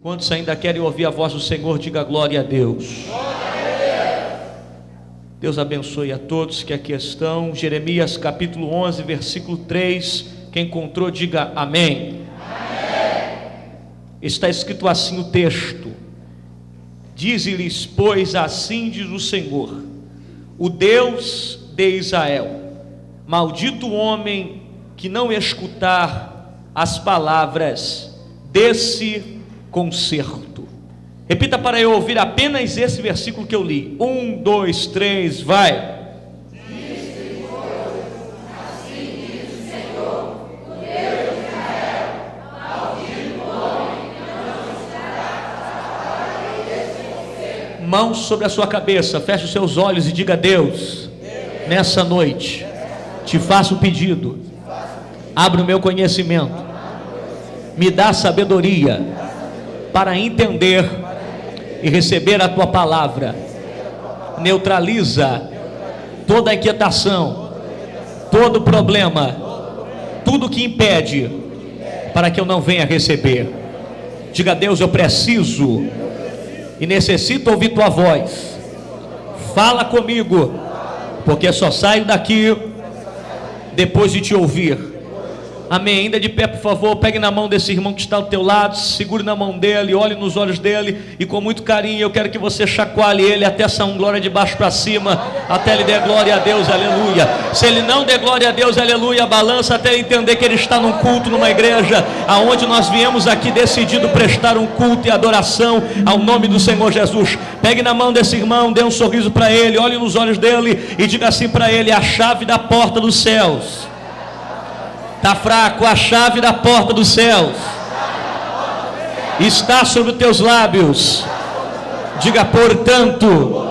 Quantos ainda querem ouvir a voz do Senhor, diga glória a Deus. Deus abençoe a todos que aqui estão. Jeremias capítulo 11, versículo 3. Quem encontrou, diga amém. Amém. Está escrito assim o texto: dize-lhes, pois assim diz o Senhor, o Deus de Israel: maldito o homem que não escutar as palavras desse concerto. Repita para eu ouvir apenas esse versículo que eu li. 1, 2, 3, vai. Mãos sobre a sua cabeça, feche os seus olhos e diga: Deus, nessa noite te faço um pedido, abre o meu conhecimento, me dá sabedoria para entender e receber a tua palavra. Neutraliza toda a inquietação, todo problema, tudo que impede para que eu não venha receber. Diga: Deus, eu preciso e necessito ouvir tua voz. Fala comigo, porque só saio daqui depois de te ouvir. Amém. Ainda de pé, por favor, pegue na mão desse irmão que está ao teu lado, segure na mão dele, olhe nos olhos dele, e com muito carinho eu quero que você chacoalhe ele até essa glória de baixo para cima, até ele der glória a Deus, aleluia. Se ele não der glória a Deus, aleluia, balança até ele entender que ele está num culto, numa igreja, aonde nós viemos aqui decidido prestar um culto e adoração ao nome do Senhor Jesus. Pegue na mão desse irmão, dê um sorriso para ele, olhe nos olhos dele e diga assim para ele: a chave da porta dos céus. Está fraco, a chave da porta dos céus está sobre os teus lábios. Diga: portanto,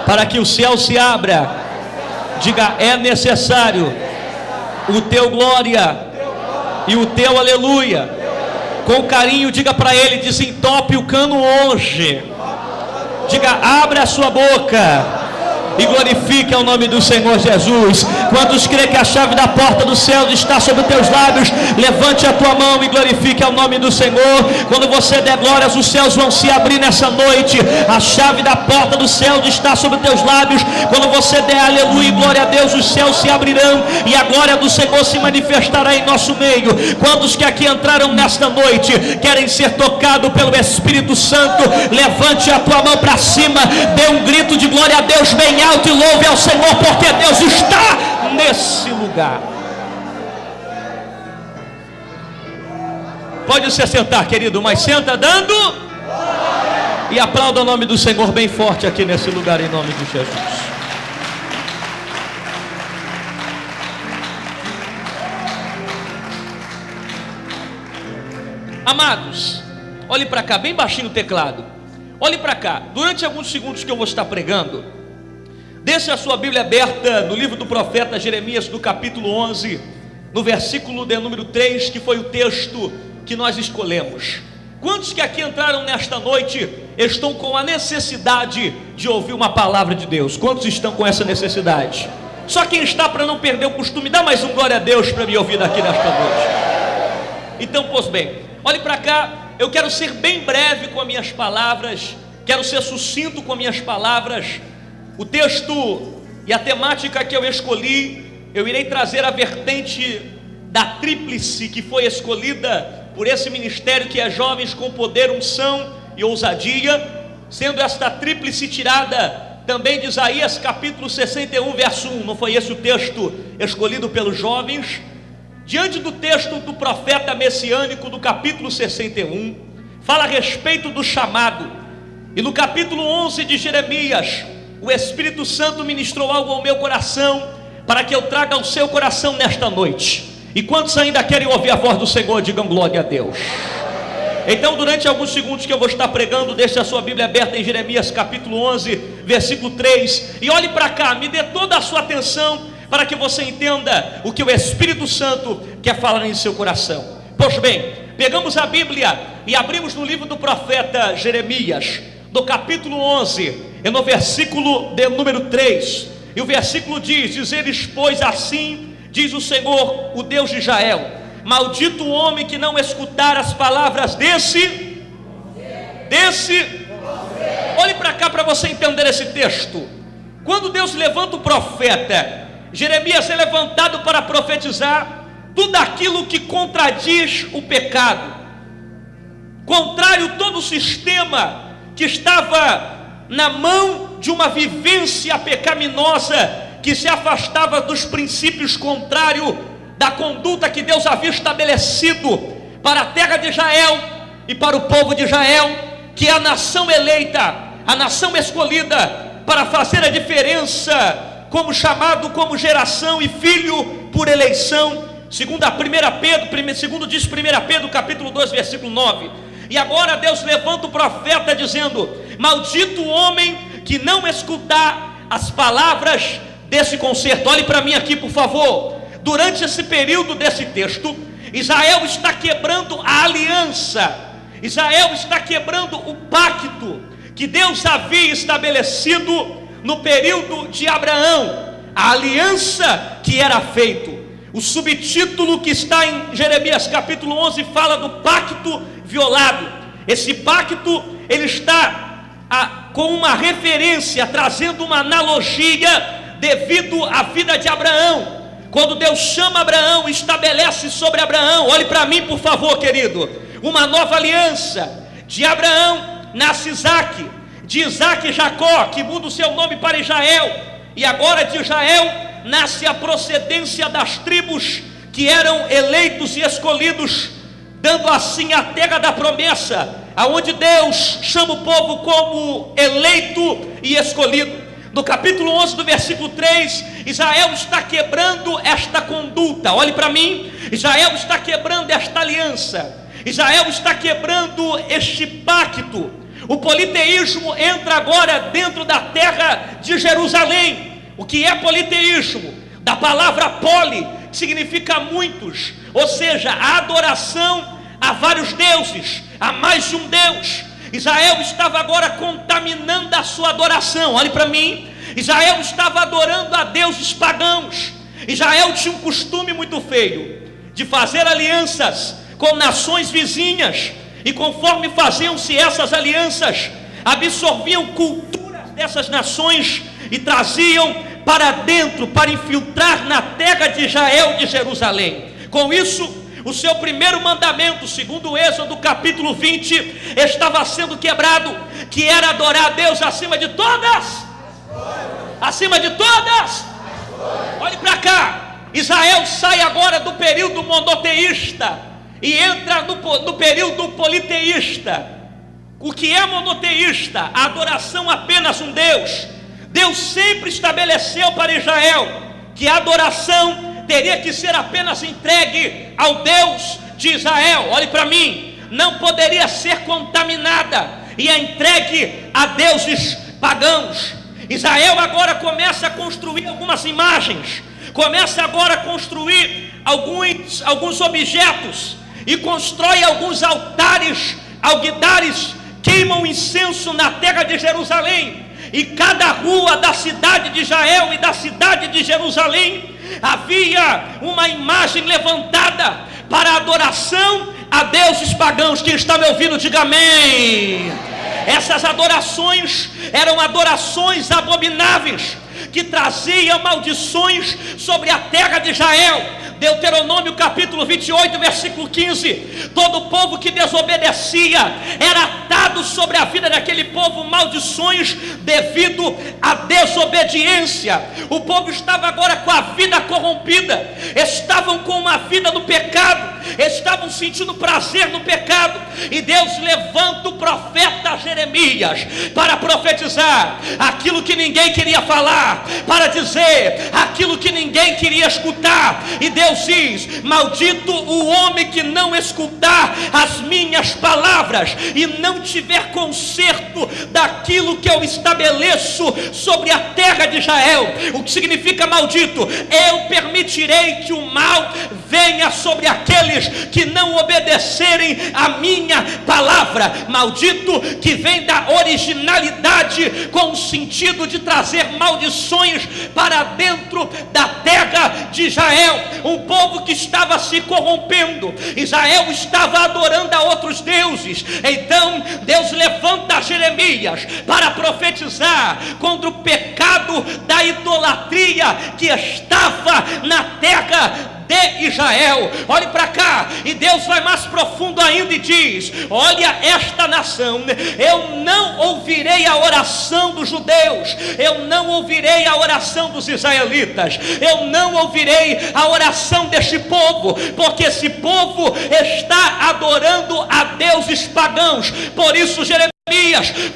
para que o céu se abra, diga: é necessário o teu glória e o teu aleluia. Com carinho, diga para ele: desentope o cano hoje. Diga: abre a sua boca e glorifique ao nome do Senhor Jesus. Quantos creem que a chave da porta do céu está sobre os teus lábios? Levante a tua mão e glorifique ao nome do Senhor. Quando você der glórias, os céus vão se abrir nessa noite. A chave da porta do céu está sobre os teus lábios. Quando você der aleluia e glória a Deus, os céus se abrirão e a glória do Senhor se manifestará em nosso meio. Quantos que aqui entraram nesta noite querem ser tocados pelo Espírito Santo? Levante a tua mão para cima, dê um grito de glória a Deus bem alto e louve ao Senhor, porque Deus está nesse lugar. Pode se sentar, querido, mas senta dando e aplauda o nome do Senhor bem forte aqui nesse lugar, em nome de Jesus. Amados, olhe para cá, bem baixinho o teclado. Olhe para cá, durante alguns segundos que eu vou estar pregando, deixe a sua Bíblia aberta no livro do profeta Jeremias, no capítulo 11, no versículo de número 3, que foi o texto que nós escolhemos. Quantos que aqui entraram nesta noite estão com a necessidade de ouvir uma palavra de Deus? Quantos estão com essa necessidade? Só quem está, para não perder o costume, dá mais um glória a Deus para me ouvir daqui nesta noite. Então, pois bem, olhe para cá, eu quero ser bem breve com as minhas palavras, quero ser sucinto com as minhas palavras. O texto e a temática que eu escolhi, eu irei trazer a vertente da tríplice que foi escolhida por esse ministério, que é jovens com poder, unção e ousadia, sendo esta tríplice tirada também de Isaías capítulo 61, verso 1. Não foi esse o texto escolhido pelos jovens? Diante do texto do profeta messiânico do capítulo 61, fala a respeito do chamado. E no capítulo 11 de Jeremias, o Espírito Santo ministrou algo ao meu coração, para que eu traga ao seu coração nesta noite. E quantos ainda querem ouvir a voz do Senhor, digam glória a Deus. Então, durante alguns segundos que eu vou estar pregando, deixe a sua Bíblia aberta em Jeremias capítulo 11, versículo 3, e olhe para cá, me dê toda a sua atenção, para que você entenda o que o Espírito Santo quer falar em seu coração. Pois bem, pegamos a Bíblia e abrimos no livro do profeta Jeremias, do capítulo 11, e no versículo de número 3, e o versículo diz: dizeres, pois assim diz o Senhor, o Deus de Israel: maldito o homem que não escutar as palavras desse desse. Olhe para cá para você entender esse texto. Quando Deus levanta o profeta, Jeremias é levantado para profetizar tudo aquilo que contradiz o pecado, contrário todo o sistema que estava na mão de uma vivência pecaminosa, que se afastava dos princípios contrários da conduta que Deus havia estabelecido para a terra de Israel e para o povo de Israel, que é a nação eleita, a nação escolhida para fazer a diferença, como chamado, como geração e filho por eleição, segundo diz 1 Pedro capítulo 2, versículo 9. E agora Deus levanta o profeta dizendo: maldito o homem que não escutar as palavras desse concerto. Olhe para mim aqui, por favor. Durante esse período desse texto, Israel está quebrando a aliança, Israel está quebrando o pacto que Deus havia estabelecido no período de Abraão, a aliança que era feito. O subtítulo que está em Jeremias capítulo 11 fala do pacto violado. Esse pacto, ele está com uma referência, trazendo uma analogia devido à vida de Abraão. Quando Deus chama Abraão, estabelece sobre Abraão, olhe para mim por favor, querido, uma nova aliança. De Abraão nasce Isaque, de Isaque Jacó, que muda o seu nome para Israel, e agora de Israel nasce a procedência das tribos que eram eleitos e escolhidos, dando assim a terra da promessa, aonde Deus chama o povo como eleito e escolhido. No capítulo 11 do versículo 3, Israel está quebrando esta conduta. Olhe para mim, Israel está quebrando esta aliança, Israel está quebrando este pacto. O politeísmo entra agora dentro da terra de Jerusalém. O que é politeísmo? Da palavra poli, que significa muitos, ou seja, a adoração a vários deuses, a mais de um Deus. Israel estava agora contaminando a sua adoração. Olhe para mim, Israel estava adorando a deuses pagãos. Israel tinha um costume muito feio de fazer alianças com nações vizinhas, e conforme faziam-se essas alianças, absorviam culturas dessas nações e traziam para dentro, para infiltrar na terra de Israel, de Jerusalém. Com isso, o seu primeiro mandamento, segundo o Êxodo capítulo 20, estava sendo quebrado, que era adorar a Deus acima de todas. Acima de todas. Olhe para cá, Israel sai agora do período monoteísta e entra no período politeísta. O que é monoteísta? A adoração a apenas um Deus. Deus sempre estabeleceu para Israel que a adoração teria que ser apenas entregue ao Deus de Israel. Olhe para mim, não poderia ser contaminada e é entregue a deuses pagãos. Israel agora começa a construir algumas imagens, começa agora a construir alguns objetos e constrói alguns altares, alguidares, queimam incenso na terra de Jerusalém. E cada rua da cidade de Israel e da cidade de Jerusalém havia uma imagem levantada para adoração a deuses pagãos. Quem está me ouvindo, diga amém. Essas adorações eram adorações abomináveis, que traziam maldições sobre a terra de Israel. Deuteronômio capítulo 28, versículo 15: todo povo que desobedecia era atado sobre a vida daquele povo maldições devido à desobediência. O povo estava agora com a vida corrompida, estavam com uma vida no pecado, estavam sentindo prazer no pecado, e Deus levanta o profeta Jeremias para profetizar aquilo que ninguém queria falar, para dizer aquilo que ninguém queria escutar. E Deus diz: maldito o homem que não escutar as minhas palavras e não tiver conserto daquilo que eu estabeleço sobre a terra de Israel. O que significa maldito? Eu permitirei que o mal venha sobre aqueles que não obedecerem a minha palavra. Maldito que vem da originalidade, com o sentido de trazer maldições para dentro da terra de Israel. Um povo que estava se corrompendo, Israel estava adorando a outros deuses. Então Deus Deus levanta Jeremias para profetizar contra o pecado da idolatria que estava na terra de Israel. Olhe para cá, e Deus vai mais profundo ainda e diz: olha esta nação, eu não ouvirei a oração dos judeus, eu não ouvirei a oração dos israelitas, eu não ouvirei a oração deste povo, porque esse povo está adorando a deuses pagãos. Por isso, Jeremias,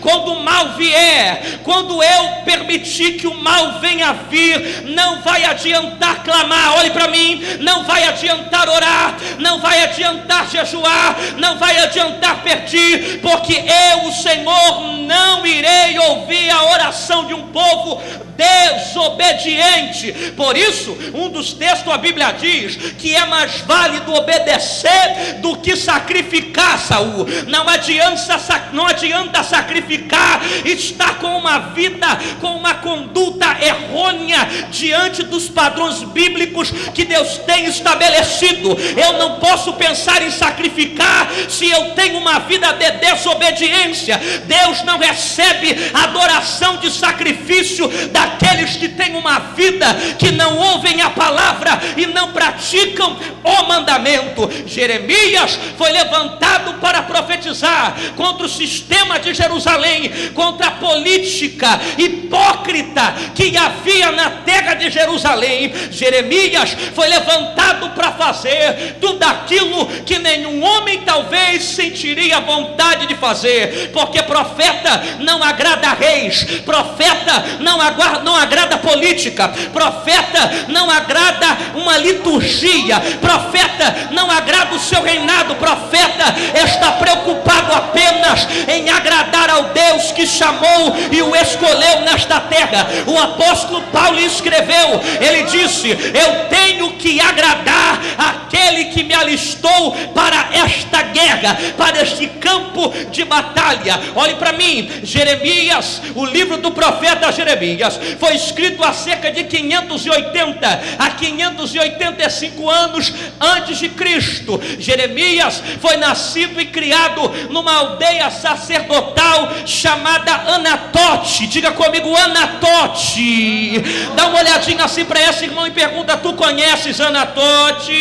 quando o mal vier, quando eu permitir que o mal venha vir, não vai adiantar clamar. Olhe para mim, não vai adiantar orar, não vai adiantar jejuar, não vai adiantar pedir, porque eu, o Senhor, não irei ouvir a oração de um povo desobediente. Por isso, um dos textos a Bíblia diz que é mais válido obedecer do que sacrificar, Saul. Não adianta sacrificar, estar com uma vida, com uma conduta errônea diante dos padrões bíblicos que Deus tem estabelecido. Eu não posso pensar em sacrificar se eu tenho uma vida de desobediência. Deus não recebe adoração de sacrifício daqueles que têm uma vida que não ouvem a palavra e não praticam o mandamento. Jeremias foi levantado para profetizar contra o sistema de Jerusalém, contra a política hipócrita que havia na terra de Jerusalém. Jeremias foi levantado para fazer tudo aquilo que nenhum homem talvez sentiria vontade de fazer, porque profeta não agrada reis, profeta não agrada política, profeta não agrada uma liturgia, profeta não agrada o seu reinado, profeta está preocupado apenas em agradar ao Deus que chamou e o escolheu nesta terra. O apóstolo Paulo escreveu, ele disse: eu tenho que agradar aquele que me alistou para esta guerra, para este campo de batalha. Olhe para mim, Jeremias, o livro do profeta Jeremias foi escrito há cerca de 580 a 585 anos antes de Cristo. Jeremias foi nascido e criado numa aldeia sacerdotal chamada Anatote. Diga comigo, Anatote. Dá uma olhadinha assim para esse irmão e pergunta: tu conheces Anatote?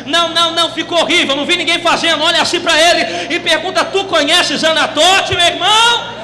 Não, ficou horrível, não vi ninguém fazendo. Olha assim para ele e pergunta: tu conheces Anatote, meu irmão?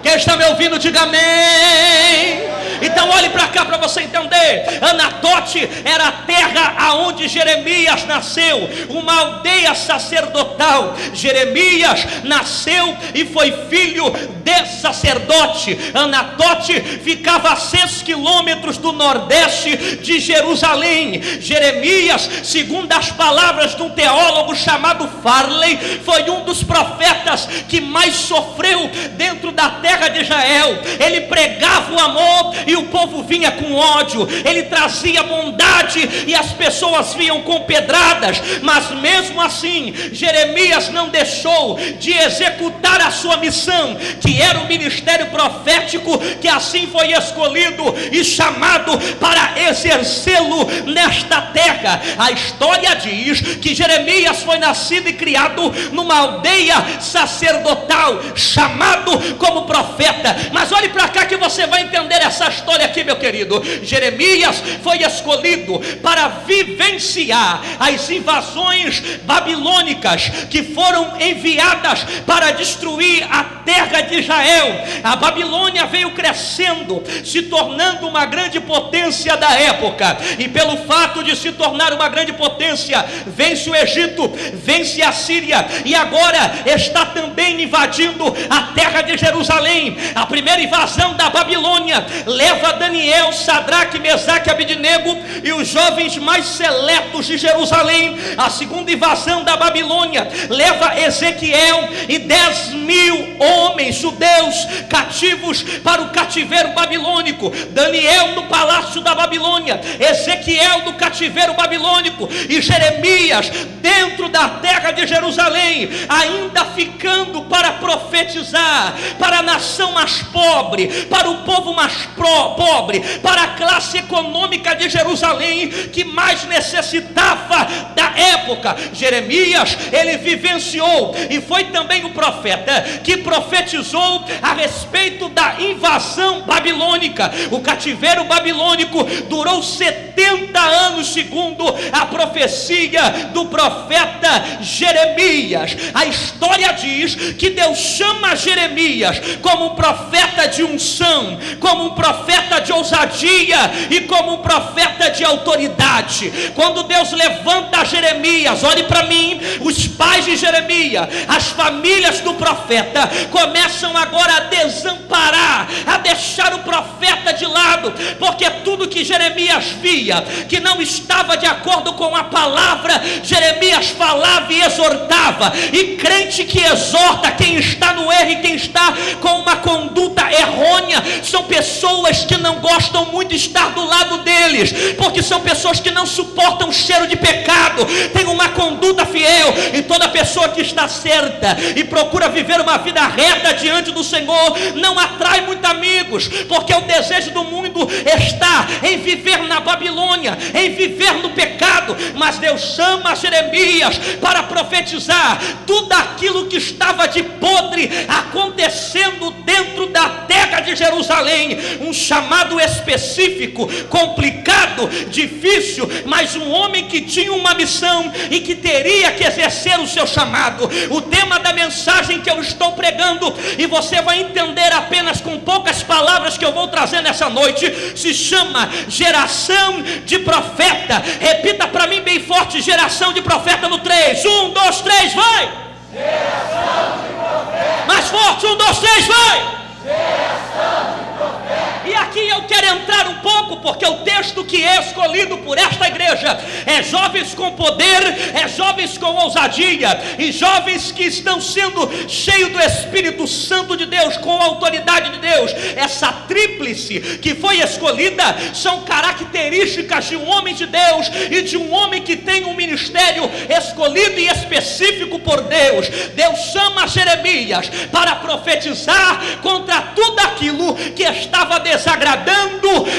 Quem está me ouvindo, diga amém. Então olhe para cá para você entender. Anatote era a terra aonde Jeremias nasceu, uma aldeia sacerdotal. Jeremias nasceu e foi filho de sacerdote. Anatote ficava a 6 quilômetros do nordeste de Jerusalém. Jeremias, segundo as palavras de um teólogo chamado Farley, foi um dos profetas que mais sofreu dentro da terra de Israel. Ele pregava o amor e o povo vinha com ódio. Ele trazia bondade e as pessoas vinham com pedradas. Mas mesmo assim, Jeremias não deixou de executar a sua missão, que era o ministério profético, que assim foi escolhido e chamado para exercê-lo nesta terra. A história diz que Jeremias foi nascido e criado numa aldeia sacerdotal, chamado como profeta. Mas olhe para cá que você vai entender essa história aqui, meu querido. Jeremias foi escolhido para vivenciar as invasões babilônicas que foram enviadas para destruir a terra de Israel. A Babilônia veio crescendo, se tornando uma grande potência da época, e pelo fato de se tornar uma grande potência, vence o Egito, vence a Síria, e agora está também invadindo a terra de Jerusalém. A primeira invasão da Babilônia leva Daniel, Sadraque, Mesaque e Abednego e os jovens mais seletos de Jerusalém. A segunda invasão da Babilônia leva Ezequiel e 10.000 homens judeus cativos para o cativeiro babilônico. Daniel no palácio da Babilônia, Ezequiel no cativeiro babilônico e Jeremias dentro da terra de Jerusalém, ainda ficando para profetizar para a nação mais pobre, para o povo mais pobre, para a classe econômica de Jerusalém que mais necessitava da época. Jeremias, ele vivenciou e foi também o profeta que profetizou a respeito da invasão babilônica. O cativeiro babilônico durou 70 anos, segundo a profecia do profeta Jeremias. A história diz que Deus chama Jeremias como um profeta de unção, como um profeta de ousadia e como um profeta de autoridade. Quando Deus levanta Jeremias, olhe para mim, os pais de Jeremias, as famílias do profeta começam agora a desamparar, a deixar o profeta de lado, porque tudo que Jeremias via que não estava de acordo com a palavra, Jeremias falava e exortava. E crente que exorta quem está no erro e quem está com uma conduta errônea são pessoas que não gostam muito de estar do lado deles, porque são pessoas que não suportam o cheiro de pecado, têm uma conduta fiel. E toda pessoa que está certa e procura viver uma vida reta diante do Senhor não atrai muitos amigos, porque o desejo do mundo está em viver na Babilônia, em viver no pecado. Mas Deus chama Jeremias para profetizar tudo aquilo que estava de podre acontecendo dentro da terra de Jerusalém. Um chamado específico, complicado, difícil, mas um homem que tinha uma missão e que teria que exercer o seu chamado. O tema da mensagem que eu estou pregando, e você vai entender apenas com poucas palavras que eu vou trazer nessa noite, se chama geração de profeta. Repita para mim bem forte: geração de profeta no 3. 1, 2, 3, vai! Geração de profeta. Mais forte, 1, 2, 3, vai! Geração de profeta. E aqui eu quero entrar um pouco, porque o texto que é escolhido por esta igreja é jovens com poder, é jovens com ousadia, e jovens que estão sendo cheios do Espírito Santo de Deus, com a autoridade de Deus. Essa tríplice que foi escolhida são características de um homem de Deus e de um homem que tem um ministério escolhido e específico por Deus. Deus chama Jeremias para profetizar contra tudo aquilo que estava desagradando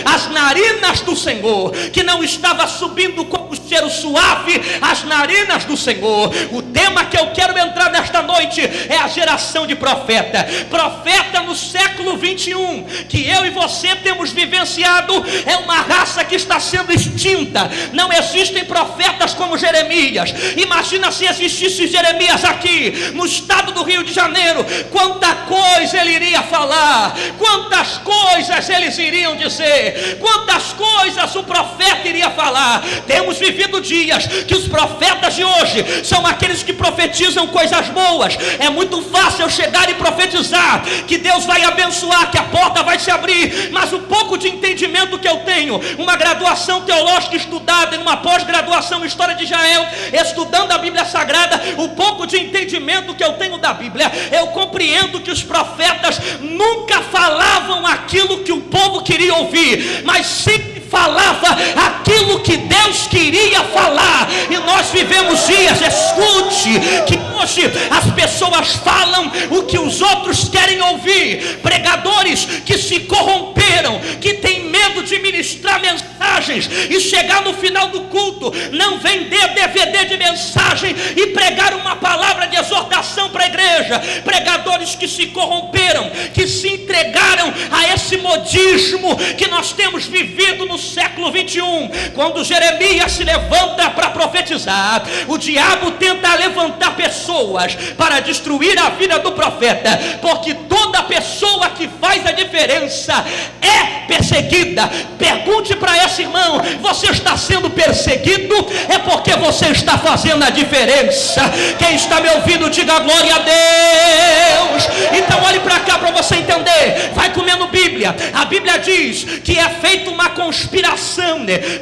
as narinas do Senhor, que não estava subindo com o cheiro suave às narinas do Senhor. O tema que eu quero entrar nesta noite é a geração de profeta. Profeta no século 21, que eu e você temos vivenciado, é uma raça que está sendo extinta. Não existem profetas como Jeremias. Imagina se existisse Jeremias aqui no estado do Rio de Janeiro, quanta coisa ele iria falar, quantas coisas eles iriam dizer, quantas coisas o profeta iria falar. Temos vivido dias que os profetas de hoje são aqueles que profetizam coisas boas. É muito fácil eu chegar e profetizar que Deus vai abençoar, que a porta vai se abrir, mas o pouco de entendimento que eu tenho, uma graduação teológica estudada, em uma pós-graduação em História de Israel, estudando a Bíblia Sagrada, o pouco de entendimento que eu tenho da Bíblia, eu compreendo que os profetas nunca falavam aquilo que o povo queria ouvir, mas sempre falava aquilo que Deus queria falar. E nós vivemos dias, escute, que hoje as pessoas falam o que os outros querem ouvir. Pregadores que se corromperam, que têm medo de ministrar mensagens e chegar no final do culto, não vender DVD de mensagem e pregar uma palavra de exortação para a igreja. Pregadores que se corromperam, que se entregaram a esse modismo que nós temos vivido no século 21. Quando Jeremias se levanta para profetizar, o diabo tenta levantar pessoas para destruir a vida do profeta, porque toda pessoa que faz a diferença é perseguida. Pergunte para esse irmão: você está sendo perseguido? É porque você está fazendo a diferença. Quem está me ouvindo, diga glória a Deus. Então olhe para cá para você entender. Vai comendo Bíblia. A Bíblia diz que é feita uma conspiração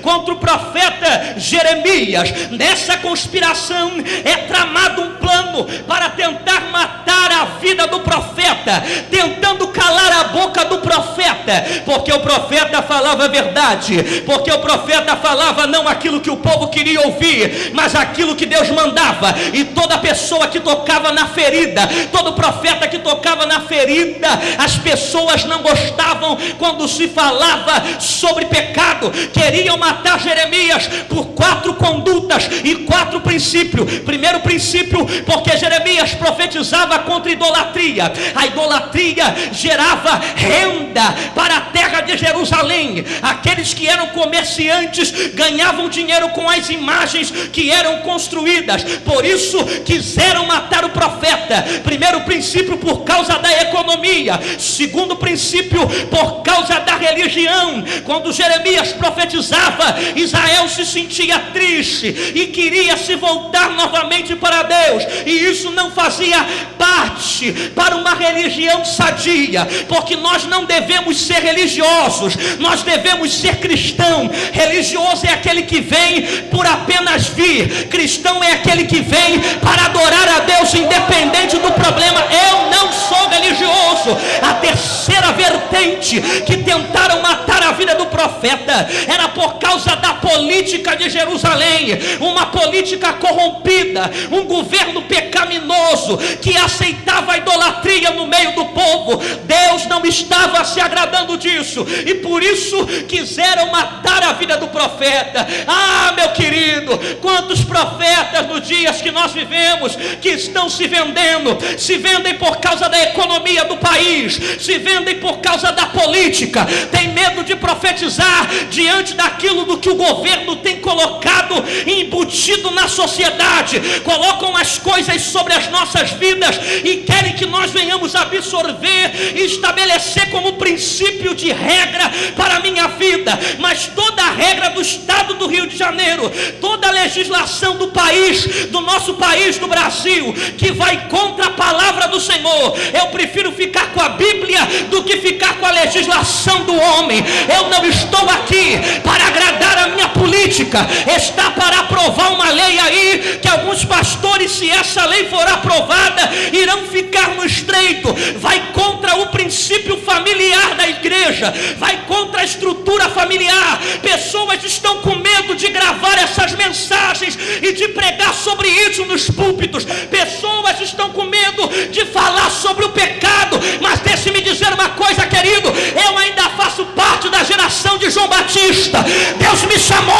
contra o profeta Jeremias. Nessa conspiração é tramado um plano para tentar matar a vida do profeta, tentando calar a boca do profeta. profeta, porque o profeta falava a verdade, porque o profeta falava não aquilo que o povo queria ouvir, mas aquilo que Deus mandava. E toda pessoa que tocava na ferida, todo profeta que tocava na ferida, as pessoas não gostavam quando se falava sobre pecado. Queriam matar Jeremias por 4 condutas e 4 princípios. Primeiro princípio, porque Jeremias profetizava contra idolatria. A idolatria gerava renda para a terra de Jerusalém. Aqueles que eram comerciantes ganhavam dinheiro com as imagens que eram construídas. Por isso quiseram matar o profeta. Primeiro princípio, por causa da economia. Segundo princípio, por causa da religião. Quando Jeremias profetizava, Israel se sentia triste e queria se voltar novamente para Deus, e isso não fazia parte para uma religião sadia, porque nós não devemos ser religiosos, nós devemos ser cristão. Religioso é aquele que vem por apenas vir, cristão é aquele que vem para adorar a Deus independente do problema. Eu não sou religioso. A terceira vertente que tentaram matar a vida do profeta era por causa da política de Jerusalém, uma política corrompida, um governo pecaminoso que aceitava a idolatria no meio do povo. Deus não estava se agradando disso, e por isso quiseram matar a vida do profeta. Ah, meu querido, quantos profetas nos dias que nós vivemos que estão se vendem por causa da economia do país, se vendem por causa da política, tem medo de profetizar diante daquilo do que o governo tem colocado, embutido na sociedade. Colocam as coisas sobre as nossas vidas e querem que nós venhamos absorver e estabelecer como princípio de regra para a minha vida. Mas toda a regra do estado do Rio de Janeiro, toda a legislação do país, do nosso país, do Brasil, que vai contra a palavra do Senhor, eu prefiro ficar com a Bíblia do que ficar com a legislação do homem. Eu não estou aqui para agradar a minha política, está para aprovar uma lei aí, que alguns pastores, se essa lei for aprovada, irão ficar no estreito. Vai contra o princípio familiar da igreja, vai contra a estrutura familiar. Pessoas estão com medo de gravar essas mensagens e de pregar sobre isso nos púlpitos. Pessoas estão com medo de falar sobre o pecado. Mas deixe-me dizer uma coisa, querido, eu ainda faço parte da geração de João Batista. Deus me chamou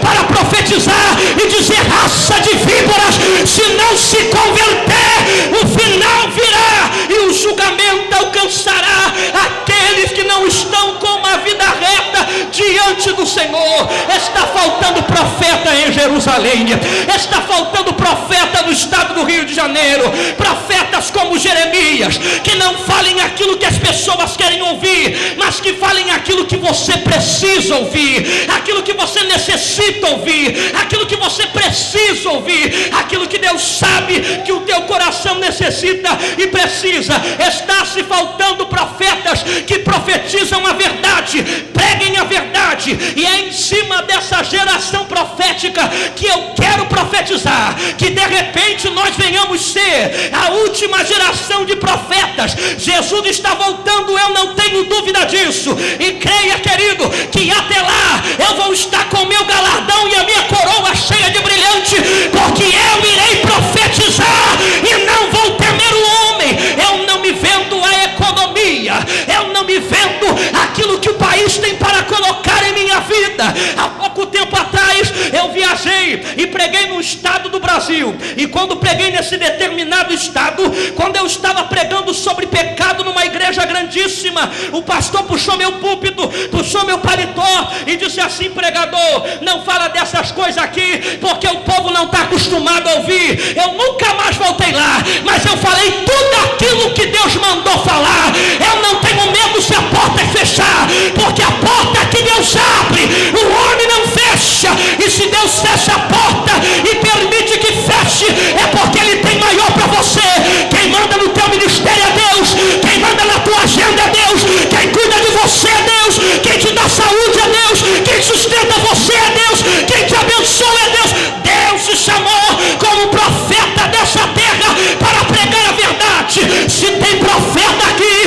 para profetizar e dizer: raça de víboras, se não se converter, o final virá e o julgamento alcançará aqueles que não estão com uma vida reta diante do Senhor. Está faltando profeta em Jerusalém, está faltando profeta no estado do Rio de Janeiro, profetas como Jeremias, que não falem aquilo que as pessoas querem ouvir, mas que falem aquilo que você precisa ouvir, aquilo que você necessita ouvir, aquilo que você precisa ouvir, aquilo que Deus sabe que o teu coração necessita e precisa. Está se faltando profetas que profetizam a verdade, preguem a verdade, e é em cima dessa geração profética que eu quero profetizar, que de repente nós venhamos ser a última geração de profetas. Jesus está voltando, eu não tenho dúvida disso, e creia, querido, que até lá eu vou estar com o meu galardão e a minha coroa cheia de brilhante, porque eu irei profetizar e não vou temer o homem. Eu não me vendo a economia, eu não me vendo aquilo que o país tem para colocar em minha vida. Há pouco tempo atrás eu viajei e preguei no estado do Brasil, e quando preguei nesse determinado estado, quando eu estava pregando sobre pecado numa igreja grandíssima, o pastor puxou meu púlpito, puxou meu paletó e disse assim: pregador, não fala dessas coisas aqui, porque o povo não está acostumado a ouvir. Eu nunca mais voltei lá, mas eu falei tudo aquilo que Deus mandou falar. Eu não tenho medo se a porta fechar, porque a porta que Deus abre, o homem não fecha. E se Deus fecha a porta e permite que feche, é porque Ele tem maior para você. Quem manda no teu ministério é Deus, quem manda na tua agenda é Deus, quem cuida de você é Deus, quem te dá saúde é Deus, quem sustenta você é Deus, quem te abençoa é Deus. Deus te chamou como profeta dessa terra para pregar a verdade. Se tem profeta aqui,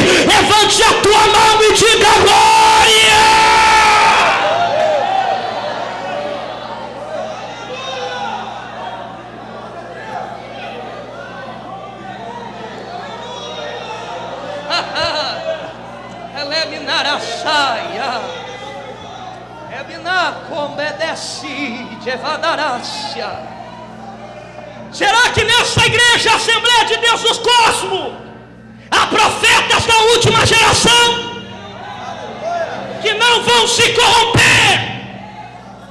Eminaraçaia, Ebinacomedeci, Evadarácia. Será que nessa igreja, Assembleia de Deus dos Cosmos, há profetas da última geração que não vão se corromper,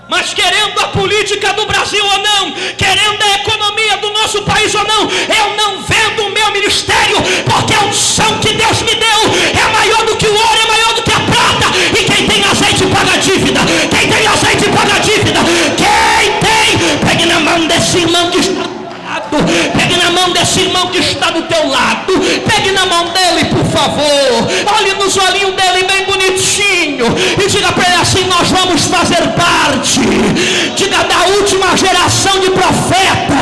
mas querendo a política do Brasil ou não, querendo a economia do nosso país ou não, eu não vendo o meu ministério, porque a unção que Deus me deu é maior do que o ouro, é maior do que a prata, e quem tem azeite paga dívida, quem tem azeite paga dívida, quem tem, pegue na mão desse irmão que está do lado, pegue na mão desse irmão que está do teu lado, pegue na mão dele, por favor, olhe nos olhinhos dele bem bonitinho, e diga para ele assim: nós vamos fazer parte, diga, da última geração de profeta,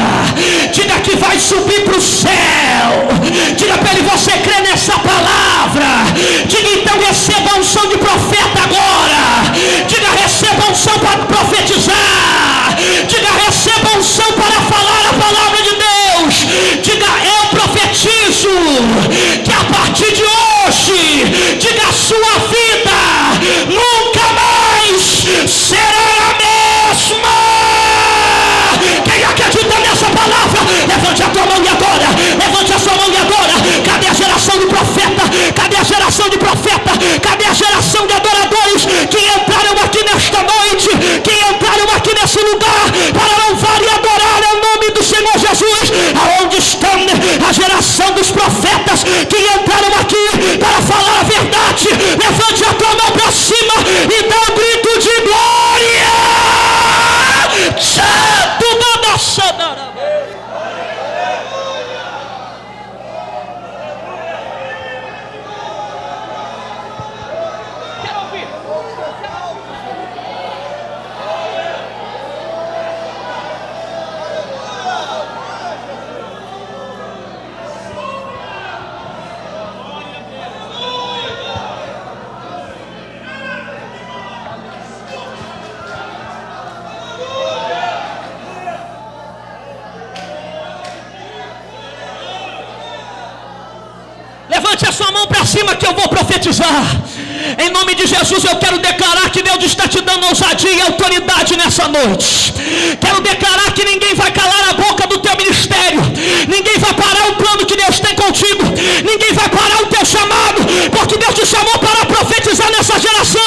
diga que vai subir para o céu, diga para ele: você crê nessa palavra? Diga então: receba a unção de profeta agora, diga: receba a unção para profetizar, diga: receba a unção para falar a palavra de Deus, diga: eu profetizo que a partir de hoje, diga, a sua vida nunca mais será a mesma. Quem acredita nessa palavra, levante a tua mão e adora, levante a sua mão e adora. Cadê a geração de profeta? Cadê a geração de profeta? Cadê a geração de adoradores que entraram aqui nesta noite, que entraram aqui nesse lugar para louvar e adorar o nome do Senhor Jesus? Aonde estão a geração dos profetas que entraram aqui para falar a verdade? Levante a tua mão para cima e dá um grito de glória. Santo da nação. Levante a sua mão para cima que eu vou profetizar. Em nome de Jesus eu quero declarar que Deus está te dando ousadia e autoridade nessa noite. Quero declarar que ninguém vai calar a boca do teu ministério, ninguém vai parar o plano que Deus tem contigo, ninguém vai parar o teu chamado, porque Deus te chamou para profetizar nessa geração.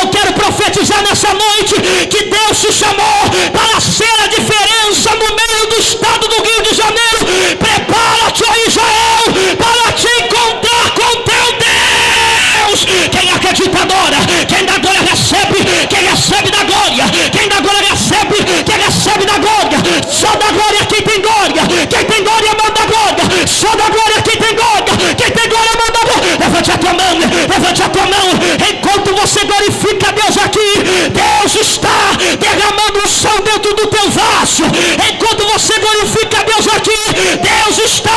Eu quero profetizar nessa noite que Deus te chamou para ser a diferença no meio do estado do Rio de Janeiro. Prepara-te, ó Israel, para te encontrar com teu Deus. Quem acredita adora, quem dá glória recebe, quem recebe da glória, quem dá glória recebe, quem recebe da glória. Só da glória quem tem glória, quem tem glória manda glória, só da glória quem tem glória, quem tem glória manda glória. Levante a tua mão, levante a tua mão, enquanto você glorifica Deus aqui, Deus está derramando o céu dentro do teu vaso. Enquanto você glorifica Deus aqui, Deus está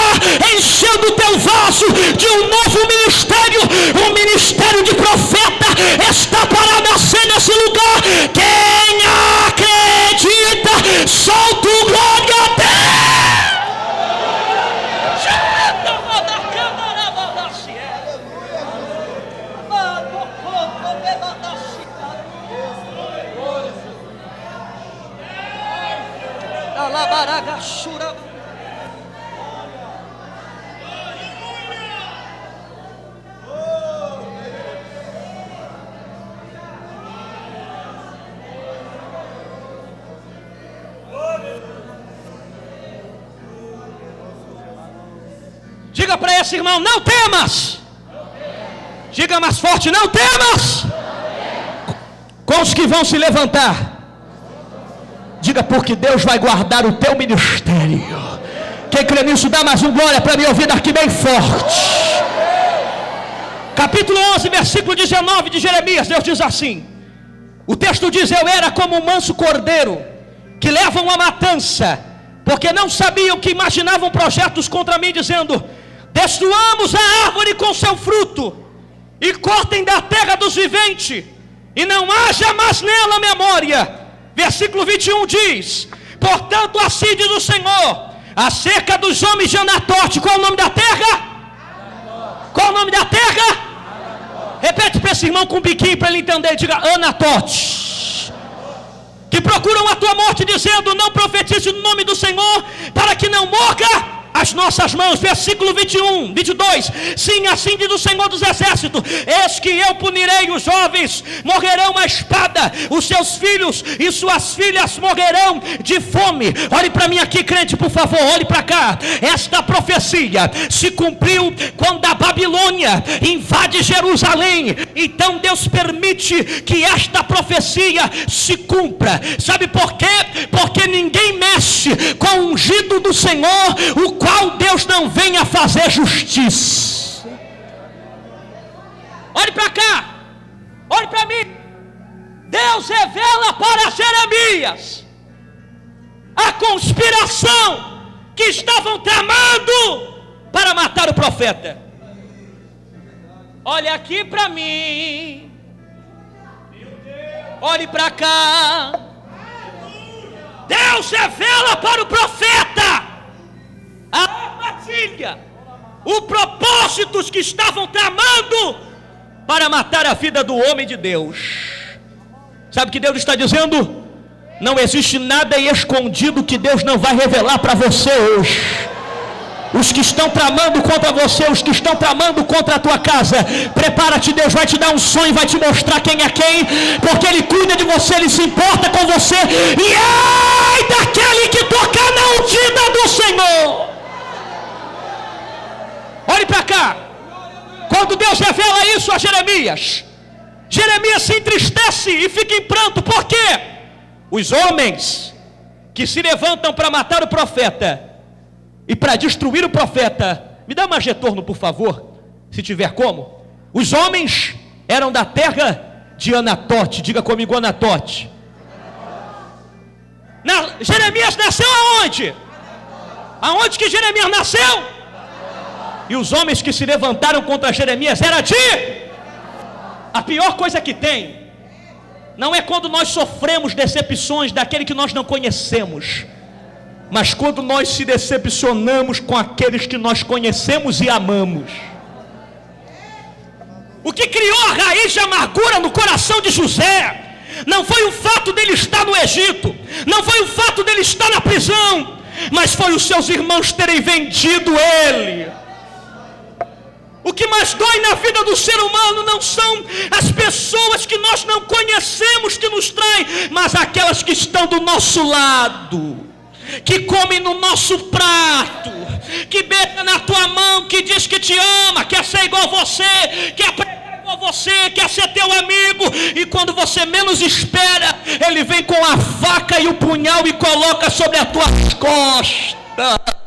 enchendo o teu vaso de um novo ministério. Um ministério de profeta está para nascer nesse lugar. Quem acredita, solta o glória a Deus. Diga para esse irmão: não temas. Diga mais forte: não temas. Com os que vão se levantar. Diga: porque Deus vai guardar o teu ministério. Quem crê nisso, dá mais um glória para me ouvir daqui bem forte. Capítulo 11, versículo 19 de Jeremias, Deus diz assim. O texto diz: eu era como um manso cordeiro que levam a matança, porque não sabiam que imaginavam projetos contra mim, dizendo: destruamos a árvore com seu fruto, e cortem da terra dos viventes, e não haja mais nela memória. Versículo 21 diz: portanto assim diz o Senhor, acerca dos homens de Anatote. Qual é o nome da terra? Qual é o nome da terra? Repete para esse irmão com um biquinho para ele entender. Diga: Anatote. Que procuram a tua morte, dizendo: não profetize no nome do Senhor, para que não morra as nossas mãos. Versículo 21, 22. Sim, assim diz o Senhor dos Exércitos: eis que eu punirei os jovens, morrerão a espada, os seus filhos e suas filhas morrerão de fome. Olhe para mim aqui, crente, por favor, olhe para cá. Esta profecia se cumpriu quando a Babilônia invade Jerusalém. Então Deus permite que esta profecia se cumpra. Sabe por quê? Porque ninguém mexe com o ungido do Senhor, o qual Deus não venha fazer justiça. Olhe para cá, olhe para mim. Deus revela para Jeremias a conspiração que estavam tramando para matar o profeta. Olhe aqui para mim, olhe para cá. Deus revela para o profeta a armadilha, os propósitos que estavam tramando para matar a vida do homem de Deus. Sabe o que Deus está dizendo? Não existe nada escondido que Deus não vai revelar para você hoje. Os que estão tramando contra você, os que estão tramando contra a tua casa, prepara-te, Deus vai te dar um sonho, vai te mostrar quem é quem, porque Ele cuida de você, Ele se importa com você. E ai daquele que tocar na ungida do Senhor. Olhe para cá. Quando Deus revela isso a Jeremias, Jeremias se entristece e fica em pranto. Por quê? Os homens que se levantam para matar o profeta e para destruir o profeta, me dá mais retorno, por favor, se tiver como. Os homens eram da terra de Anatote. Diga comigo: Anatote. Jeremias nasceu aonde? Aonde que Jeremias nasceu? E os homens que se levantaram contra Jeremias era de... A pior coisa que tem não é quando nós sofremos decepções daquele que nós não conhecemos, mas quando nós se decepcionamos com aqueles que nós conhecemos e amamos. O que criou a raiz de amargura no coração de José não foi o fato dele estar no Egito, não foi o fato dele estar na prisão, mas foi os seus irmãos terem vendido ele. O que mais dói na vida do ser humano não são as pessoas que nós não conhecemos que nos traem, mas aquelas que estão do nosso lado, que comem no nosso prato, que beija na tua mão, que diz que te ama, quer ser igual a você, quer pregar igual a você, quer ser teu amigo, e quando você menos espera, ele vem com a faca e o punhal e coloca sobre as tuas costas.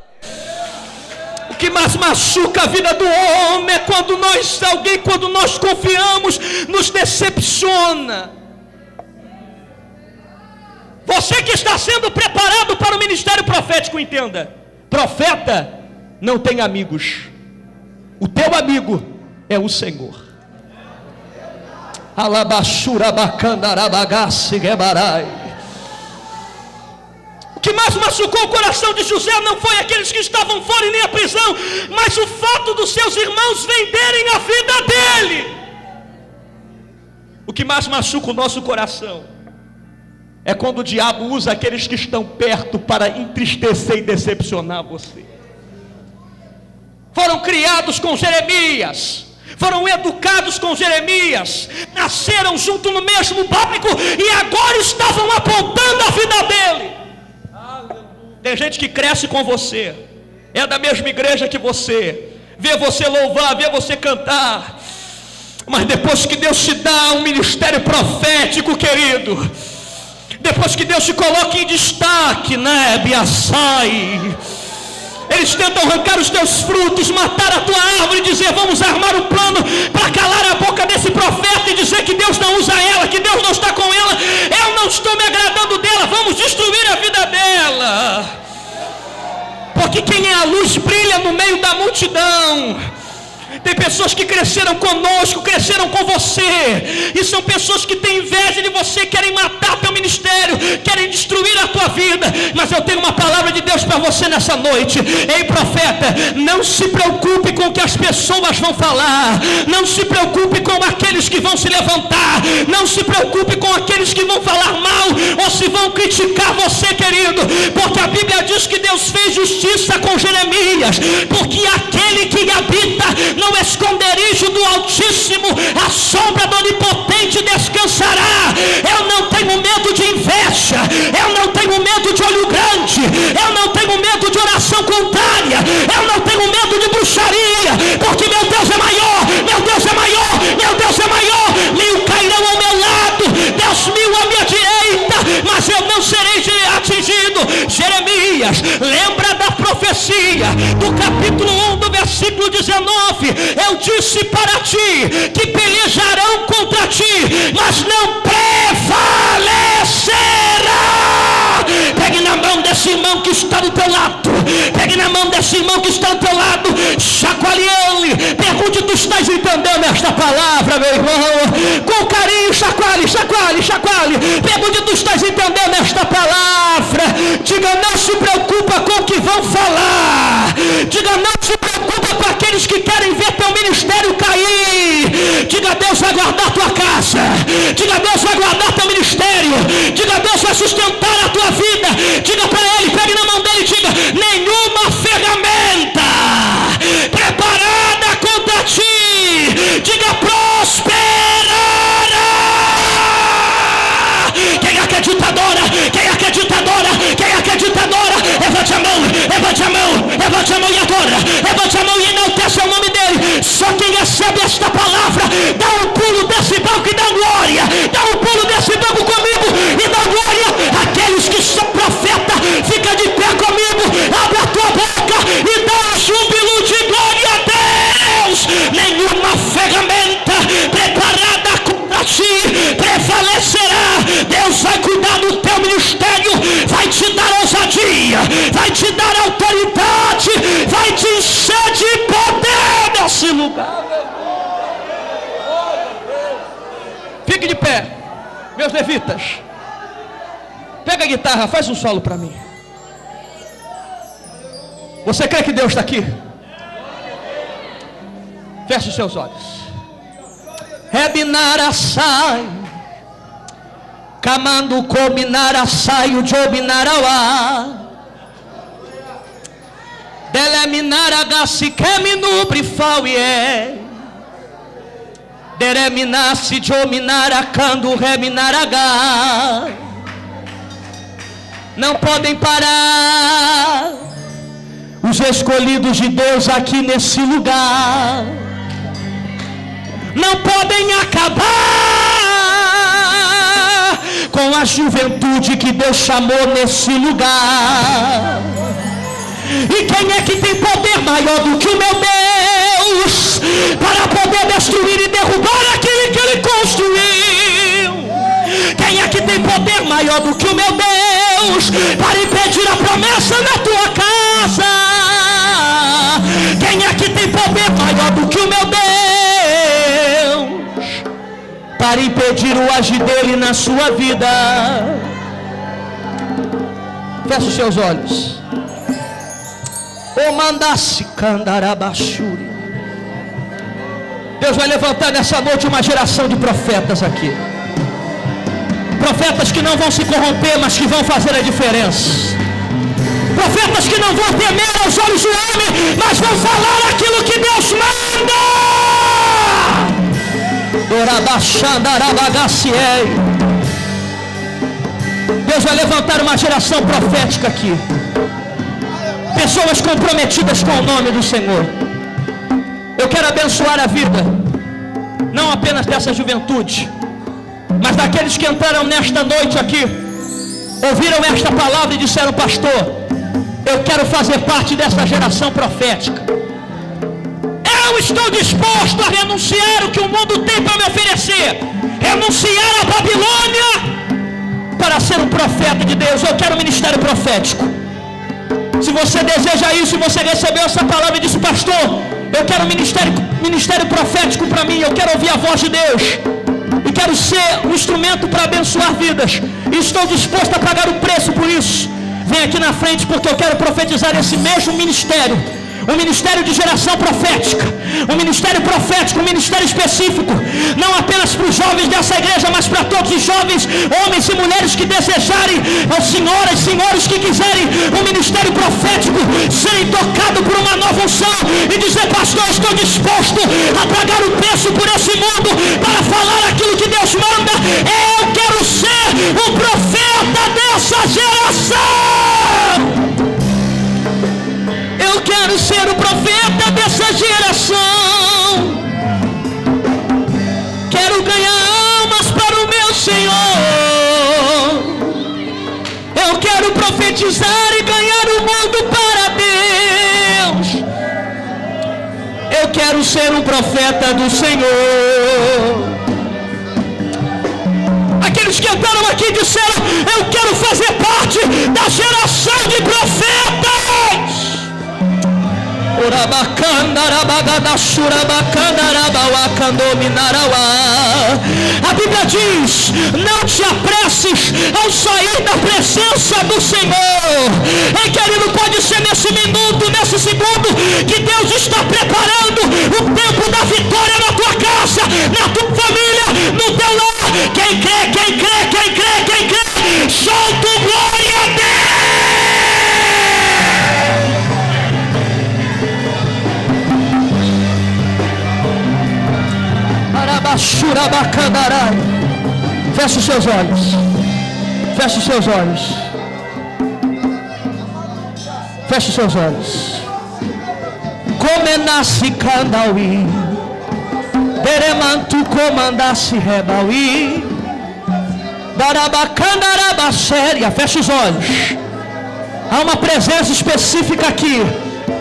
O que mais machuca a vida do homem é quando nós confiamos, nos decepciona. Você que está sendo preparado para o ministério profético, entenda: profeta não tem amigos, o teu amigo é o Senhor. Alabaxura bacandarabagasse gebarai. O que mais machucou o coração de José não foi aqueles que estavam fora e nem a prisão, mas o fato dos seus irmãos venderem a vida dele. O que mais machuca o nosso coração é quando o diabo usa aqueles que estão perto para entristecer e decepcionar você. Foram criados com Jeremias, foram educados com Jeremias, nasceram junto no mesmo barco e agora estavam apontando a vida dele. Tem gente que cresce com você, é da mesma igreja que você, vê você louvar, vê você cantar, mas depois que Deus te dá um ministério profético, querido, depois que Deus te coloca em destaque, né, Biaçai, eles tentam arrancar os teus frutos, matar a tua árvore e dizer: vamos armar um plano para calar a boca desse profeta e dizer que Deus não usa ela, que Deus não está com ela, eu não estou me agradando dela, vamos destruir a vida dela. Porque quem é a luz brilha no meio da multidão. Tem pessoas que cresceram conosco, cresceram com você, e são pessoas que têm inveja de você, querem matar teu ministério, querem destruir a tua vida. Mas eu tenho uma palavra de Deus para você nessa noite. Ei, profeta, não se preocupe com o que as pessoas pessoas vão falar. Não se preocupe com aqueles que vão se levantar. Não se preocupe com aqueles que vão falar mal ou se vão criticar você, querido. Porque a Bíblia diz que Deus fez justiça com Jeremias. Porque aquele que habita no esconderijo do Altíssimo, a sombra do Onipotente descansará. Eu não tenho medo de inveja. Eu não tenho medo de olho grande. Eu não tenho medo de oração contrária. Eu não tenho medo de bruxaria. Porque meu Deus é maior. Meu Deus é maior. Meu Deus é maior. 1000 cairão ao meu lado, 10.000 à minha direita, mas eu não serei atingido. Jeremias, lembra da profecia do capítulo 1 do versículo 19. Eu disse para ti que pelejarão contra ti, mas não prevalecerá. Pegue na mão desse irmão que está do teu lado. Pegue na mão desse irmão que está do teu lado. Chacoalhe ele. Pergunte: tu estás entendendo esta palavra, meu irmão? Com carinho, chacoalhe, chacoalhe, chacoalhe. Pergunte: tu estás entendendo esta palavra? Diga: não se preocupa com o que vão falar. Diga: não se preocupa com aqueles que querem ver teu ministério cair. Diga: Deus vai guardar tua casa. Diga: Deus vai guardar teu ministério. Diga: Deus vai sustentar a tua vida. Diga para ele, pegue na mão dele e diga: nenhuma ferramenta preparada contra ti, diga, prosperará. Quem acredita adora, quem acredita adora, quem acredita adora. Levante a mão, levante a mão, levante a mão e adora. Levante a mão e enaltece o nome dele. Só quem recebe esta palavra, dá um pulo desse banco e dá glória. Dá um pulo desse banco comigo e dá glória. Aqueles que são profeta, fica de pé comigo. Abre a tua boca e dá um júbilo de glória a Deus. Nenhuma ferramenta preparada contra ti prevalecerá. Deus vai cuidar do teu ministério, vai te dar ousadia, vai te dar autoridade, vai te encher de poder nesse lugar. Fique de pé, meus levitas. Pega a guitarra, faz um solo para mim. Você crê que Deus está aqui? Feche os seus olhos. Rebinara sai, Kamando cominara saio jobinarawa. Deleminara gasi keminubri fauie. Dereminasi jominara kando reminaraga. Não podem parar os escolhidos de Deus aqui nesse lugar. Não podem acabar com a juventude que Deus chamou nesse lugar. E quem é que tem poder maior do que o meu Deus para poder destruir e derrubar aquele que Ele construiu? Quem é que tem poder maior do que o meu Deus para impedir a promessa na tua casa? Quem é que tem poder maior do que o meu Deus para impedir o agir dele na sua vida? Feche os seus olhos. O mandasse candarabachuri. Deus vai levantar nessa noite uma geração de profetas aqui. Profetas que não vão se corromper, mas que vão fazer a diferença. Profetas que não vão temer aos olhos do homem, mas vão falar aquilo que Deus manda. Deus vai levantar uma geração profética aqui. Pessoas comprometidas com o nome do Senhor. Eu quero abençoar a vida, não apenas dessa juventude, mas daqueles que entraram nesta noite aqui, ouviram esta palavra e disseram: pastor, eu quero fazer parte dessa geração profética. Eu estou disposto a renunciar o que o mundo tem para me oferecer, renunciar a Babilônia para ser um profeta de Deus. Eu quero um ministério profético. Se você deseja isso, se você recebeu essa palavra e disse: pastor, eu quero um ministério profético para mim, eu quero ouvir a voz de Deus e quero ser um instrumento para abençoar vidas, e estou disposto a pagar o preço por isso, vem aqui na frente, porque eu quero profetizar esse mesmo ministério. Um ministério de geração profética, Um ministério profético, um ministério específico, não apenas para os jovens dessa igreja, mas para todos os jovens, homens e mulheres que desejarem, ou senhoras e senhores que quiserem um ministério profético, serem tocados por uma nova unção e dizer: pastor, estou disposto a pagar o preço por esse mundo para falar aquilo que Deus manda. Eu quero ser o profeta dessa geração. Eu quero ser o profeta dessa geração. Quero ganhar almas para o meu Senhor. Eu quero profetizar e ganhar o mundo para Deus. Eu quero ser um profeta do Senhor. Aqueles que entraram aqui disseram: eu quero fazer parte da geração de profetas. A Bíblia diz: não te apresses ao sair da presença do Senhor. Ei, querido, pode ser nesse minuto, nesse segundo, que Deus está preparando o tempo da vitória na tua casa, na tua família, no teu lar. Quem crê, quem crê, quem crê, quem crê, solta o glória a Deus. Feche os seus olhos. Feche os seus olhos. Feche os seus olhos. Comenasse Candauí, Deremantu comandasse Rebauí, Darabacandarabasséria. Feche os olhos. Há uma presença específica aqui.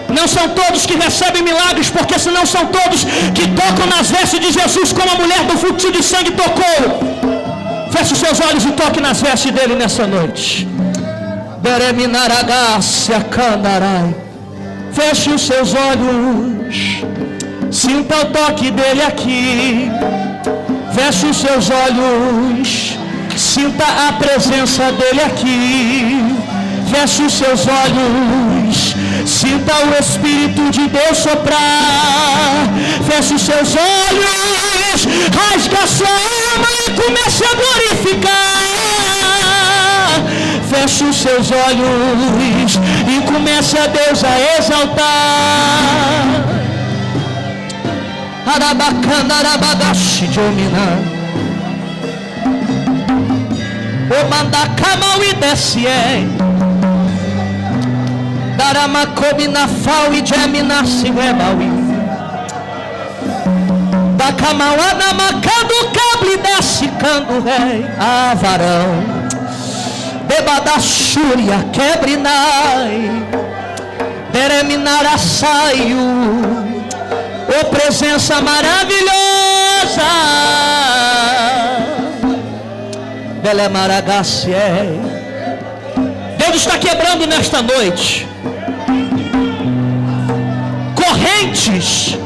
Não são todos que recebem milagres, porque senão são todos que tocam nas vestes de Jesus, como a mulher do fluxo de sangue tocou. Feche os seus olhos e toque nas vestes dele nessa noite. Feche os seus olhos, sinta o toque dele aqui. Feche os seus olhos, sinta a presença dele aqui. Feche os seus olhos, sinta o Espírito de Deus soprar. Feche os seus olhos, rasga a sua alma e comece a glorificar. Feche os seus olhos e comece a Deus a exaltar. Arabacana, arabagashi de ominar. O mandacamau e desce Daramakomina fau e gemina se rebaui. Da camauana macando cable desce cando rei. Avarão beba da chúria quebrinai. Dereminar a saio. Ô presença maravilhosa. Bela maragaciei. Deus está quebrando nesta noite correntes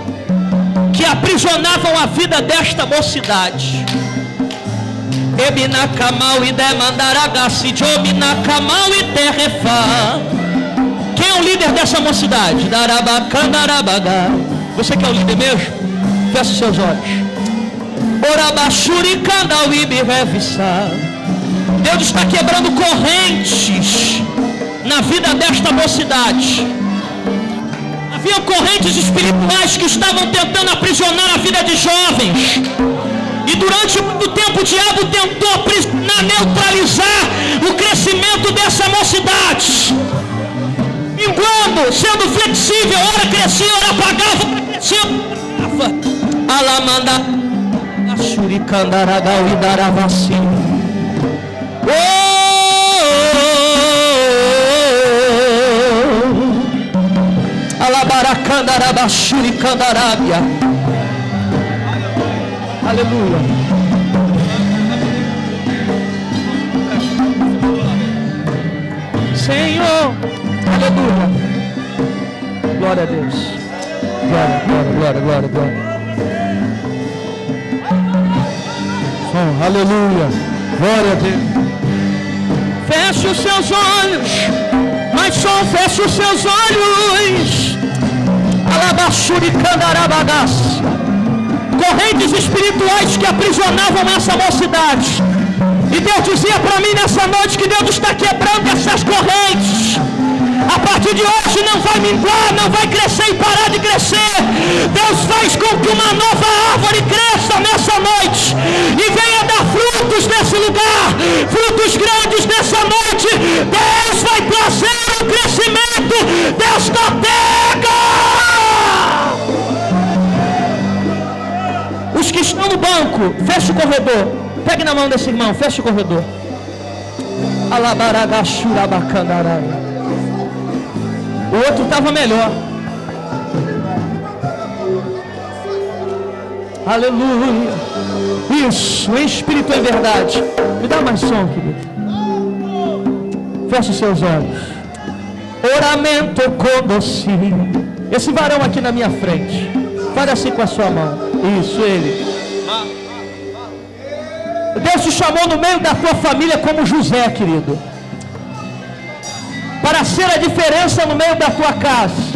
que aprisionavam a vida desta mocidade. Ebinacamal e demandaragaci de obinacamal e terrefá. Quem é o líder dessa mocidade? Darabacandarabagá. Você que é o líder mesmo? Feche seus olhos. Orabachuri candauíbe revissá. Deus está quebrando correntes na vida desta mocidade. Havia correntes espirituais que estavam tentando aprisionar a vida de jovens. E durante muito tempo o diabo tentou aprisionar, neutralizar o crescimento dessa mocidade. Minguando, sendo flexível, ora crescia, ora apagava, ora crescia, ora apagava. Alamanda, Ashuricandaragau e Daravassi. Alabaracandarabashuri candarábia. Aleluia. Senhor, aleluia. Glória a Deus. Glória, glória, glória, glória, glória. Oh, aleluia. Glória a Deus. Feche os seus olhos. Mas só feche os seus olhos. Correntes espirituais que aprisionavam essa mocidade. E Deus dizia para mim nessa noite que Deus está quebrando essas correntes. A partir de hoje não vai minguar, não vai crescer e parar de crescer. Deus faz com que uma nova árvore cresça nessa noite e venha dar frutos nesse lugar, frutos grandes nessa noite. Deus vai trazer o crescimento desta terra. Os que estão no banco, fecha o corredor. Pegue na mão desse irmão, fecha o corredor. Alabaragachurabacandarara. O outro estava melhor. Aleluia. Isso, em espírito e em verdade. Me dá mais som, querido. Feche os seus olhos. Oramento conosci. Esse varão aqui na minha frente. Faz assim com a sua mão. Isso, ele. Deus te chamou no meio da tua família como José, querido, para ser a diferença no meio da tua casa.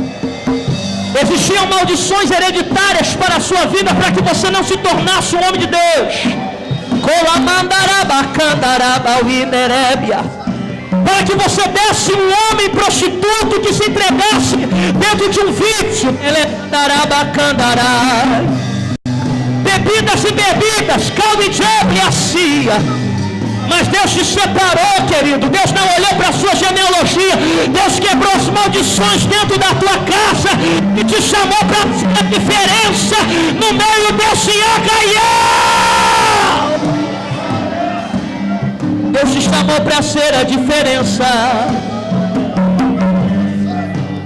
Existiam maldições hereditárias para a sua vida, para que você não se tornasse um homem de Deus. Para que você desse um homem prostituto que se entregasse dentro de um vício. Bebidas e bebidas, caldo e diabliacia. Mas Deus te separou, querido. Deus não olhou para a sua genealogia. Deus quebrou as maldições dentro da tua casa e te chamou para ser a diferença no meio desse arraial. Deus te chamou para ser a diferença.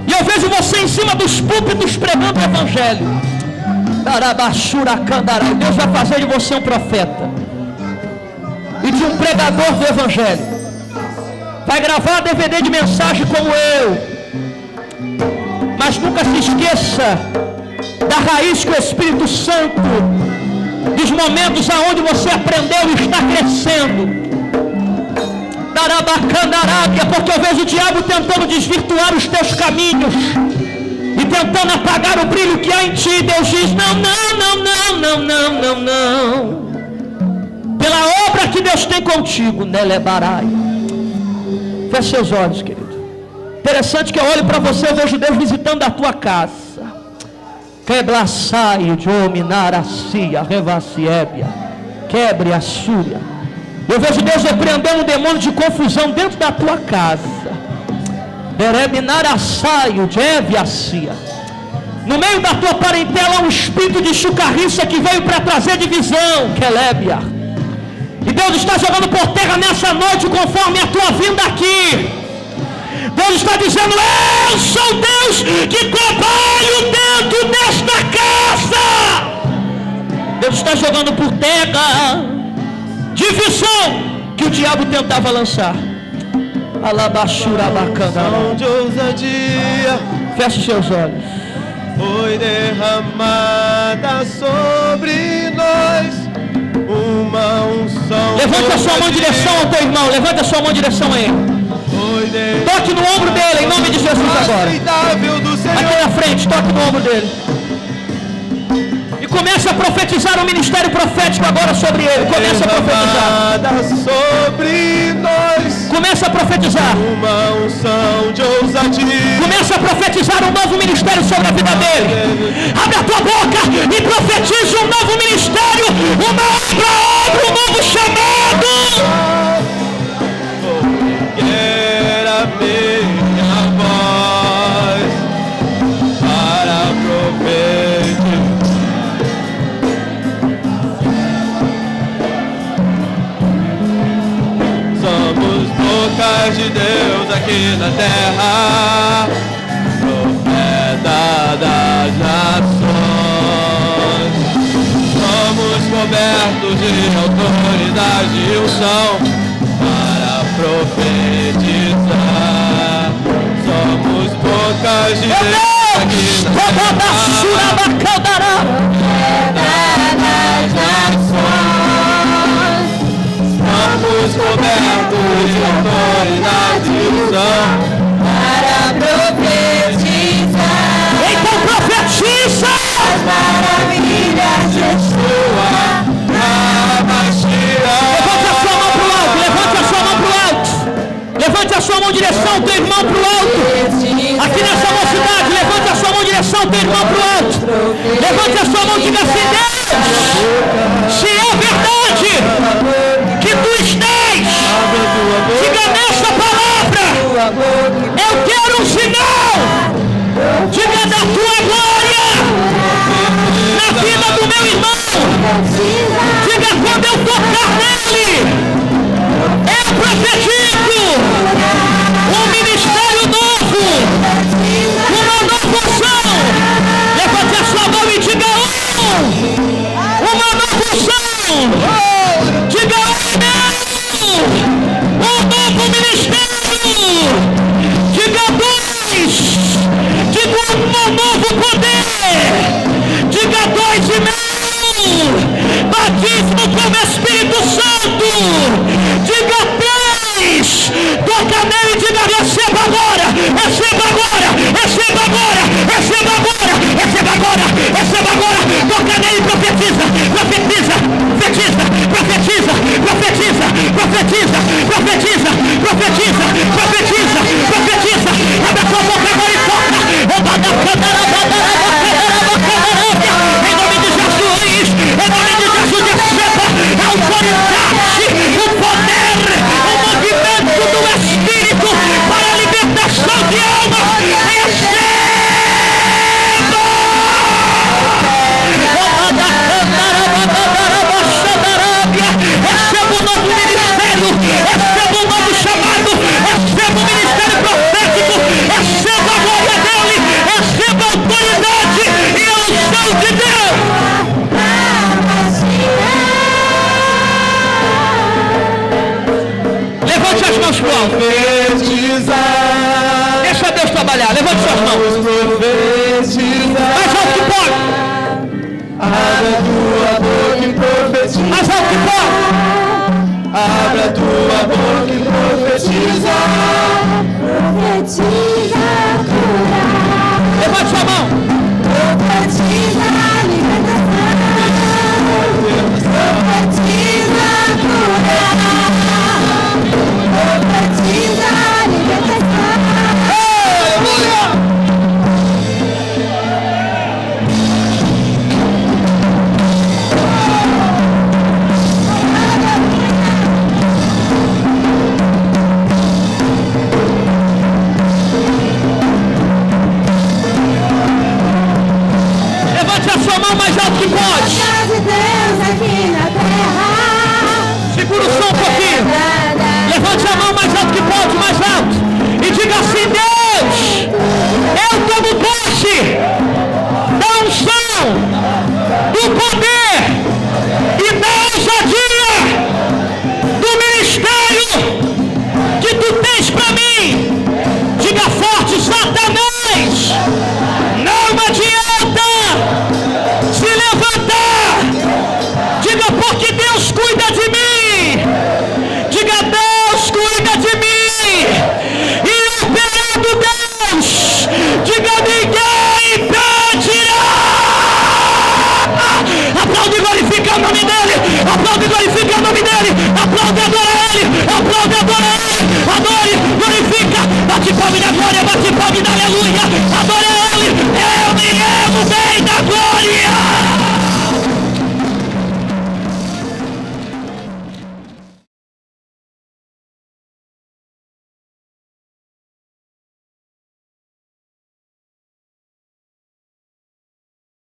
E eu vejo você em cima dos púlpitos pregando o evangelho. Deus vai fazer de você um profeta e de um pregador do evangelho. Vai gravar DVD de mensagem como eu. Mas nunca se esqueça da raiz que o Espírito Santo, dos momentos aonde você aprendeu e está crescendo. Porque eu vejo o diabo tentando desvirtuar os teus caminhos e tentando apagar o brilho que há em ti. Deus diz: não. Pela obra que Deus tem contigo, Nelebarai. Feche seus olhos, querido. Interessante que eu olho para você, eu vejo Deus visitando a tua casa. Queblaçai de ominaracia, revaciébia, quebre a súria. Eu vejo Deus repreendendo o demônio de confusão dentro da tua casa. Berebinaraçaio de eviacia. No meio da tua parentela, um espírito de chucarriça que veio para trazer divisão, Kelébia. E Deus está jogando por terra nessa noite conforme a tua vinda aqui. Deus está dizendo: eu sou Deus que trabalho dentro desta casa. Deus está jogando por terra divisão que o diabo tentava lançar. Alabachura bacana. De ousadia feche seus olhos. Foi derramada sobre nós uma unção. Levante a sua mão em direção ao teu irmão. Levante a sua mão em direção a ele. Toque no ombro dele em nome de Jesus agora. Aqui na frente, toque no ombro dele. E comece a profetizar o ministério profético agora sobre ele. Comece a profetizar. Sobre nós. Comece a profetizar. Uma unção de ousadia. Comece a profetizar um novo ministério sobre a vida dele. Abre a tua boca e profetize um novo ministério, uma obra, um novo chamado. Era minha voz para profetizar. Somos bocas de Deus aqui na terra, profeta das nações. Somos cobertos de autoridade e unção para profetizar. Somos bocas de Deus aqui na terra, profeta das nações. Somos cobertos de autoridade e unção para profetizar. Então profetize em direção ao teu irmão para o alto. Aqui nessa mocidade, levante a sua mão em direção ao teu irmão para o alto. Levante a sua mão e diga assim: Deus, se é verdade que tu estás, diga nessa palavra, eu quero um sinal, diga da tua glória na vida do meu irmão. Diga quando eu tocar nele, eu profetizo um ministério novo, uma nova unção. Levante a sua mão e diga uma nova unção. Diga um novo ministério. Diga dois. Diga um novo poder. Diga 2,5. Batismo com o Espírito Santo. Diga 3. Toca nele e diga: receba agora, receba agora, receba agora, receba agora, receba agora, receba agora. Toca nele e profetiza, profetiza, profetiza, profetiza, profetiza, profetiza, profetiza, profetiza, profetiza, profetiza. Abre a sua boca agora e toca. Em nome de Jesus, em nome de Jesus, receba a autoridade, o poder, o movimento do Espírito para a libertação de almas. Receba! Receba um novo ministério, receba um novo chamado, receba um ministério profético, receba a glória dele, receba a autoridade e a unção de Deus. Levante as mãos pro alto. Deixa Deus trabalhar. Levante suas mãos. Mais alto que pode. Abra tua boca e profetiza. Mais alto que pode. Abra tua boca e profetiza. Profetiza cura. Levante sua mão. Profetiza libertação. Profetiza cura. Profetiza libertação. Aleluia! Levante a sua mão mais alto que pode. De Deus aqui na terra. Segura o som um pouquinho. Levante a mão mais alto que pode, mais alto. E diga assim: Deus, eu tomo posse da unção, do poder e da ousadia do ministério que tu tens para mim. Diga forte: Satanás, não adianta se levantar. Diga: porque Deus cuida de mim. Diga: Deus cuida de mim. E operando Deus, diga: ninguém impedirá. Aplaude e glorifica o nome dele. Aplaude e glorifica o nome dele. Aplaude e adora ele. Aplaude e adora ele. Adore, glorifica. Bate palma na glória, bate palma na aleluia. Adore